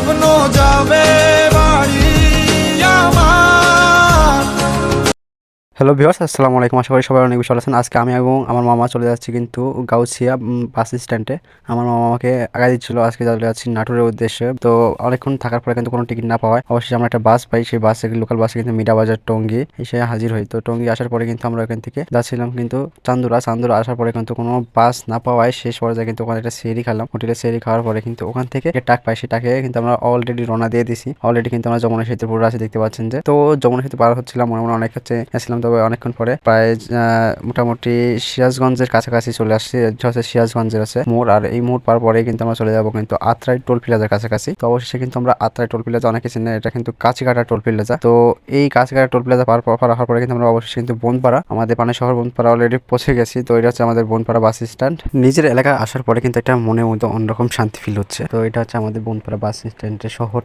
স্বপ্ন যাবে বাড়ি আমার। হ্যালো ভিউয়ার্স, আসসালামু আলাইকুম। আশা করি সবাই অনেক বেশি ভালো আছেন। আজকে আমি এবং আমার মামা চলে যাচ্ছি কিন্তু গাউছিয়া বাস স্ট্যান্ডে। আমার মামা আমাকে আগায় দিচ্ছিল, আজকে চলে যাচ্ছি নাটোরের উদ্দেশ্যে। তো অনেকক্ষণ থাকার পরে কিন্তু কোনো টিকিট না পাওয়ায় অবশ্যই আমরা একটা বাস পাই। সেই বাসে, লোকাল বাসে কিন্তু মিরা বাজার টঙ্গী এসে হাজির হই। তো টঙ্গী আসার পরে কিন্তু আমরা ওখান থেকে যাচ্ছিলাম কিন্তু চান্দুরা আসার পরে কিন্তু কোনো বাস না পাওয়ায় শেষ পর্যায়ে কিন্তু ওখানে একটা সেরি খেলাম। হোটেলে সেরি খাওয়ার পরে কিন্তু ওখান থেকে একটা টাক পাই, সেই টাকে কিন্তু আমরা অলরেডি রওনা দিয়ে দিছি। অলরেডি কিন্তু আমরা যমুনা সেতুর পুরো আছে দেখতে পাচ্ছেন যে। তো যমুনা সেতু পার হচ্ছিলাম, মনে মনে অনেক হচ্ছে আসলাম। তবে অনেকক্ষণ পরে প্রায় মোটামুটি সিরাজগঞ্জের কাছাকাছি চলে আসছি। এটা হচ্ছে সিরাজগঞ্জের আছে মোড়, আর এই মোড় পার পরে কিন্তু আমরা চলে যাবো কিন্তু আত্রাই টোল প্লাজার কাছাকাছি। তো অবশ্যই কিন্তু আমরা আত্রাই টোল প্লাজা অনেকে চিনেন, এটা কিন্তু কাছিকাটা টোল প্লাজা। তো এই কাছিকাটা টোল প্লাজা পার হওয়ার পরে কিন্তু আমরা অবশ্যই কিন্তু বনপাড়া, আমাদের পানি শহর বনপাড়া অলরেডি পৌঁছে গেছি। তো এটা হচ্ছে আমাদের বনপাড়া বাস স্ট্যান্ড। নিজের এলাকায় আসার পরে কিন্তু একটা মনের মধ্যে অন্যরকম শান্তি ফিল হচ্ছে। তো এটা হচ্ছে আমাদের বনপাড়া বাস স্ট্যান্ডের শহর।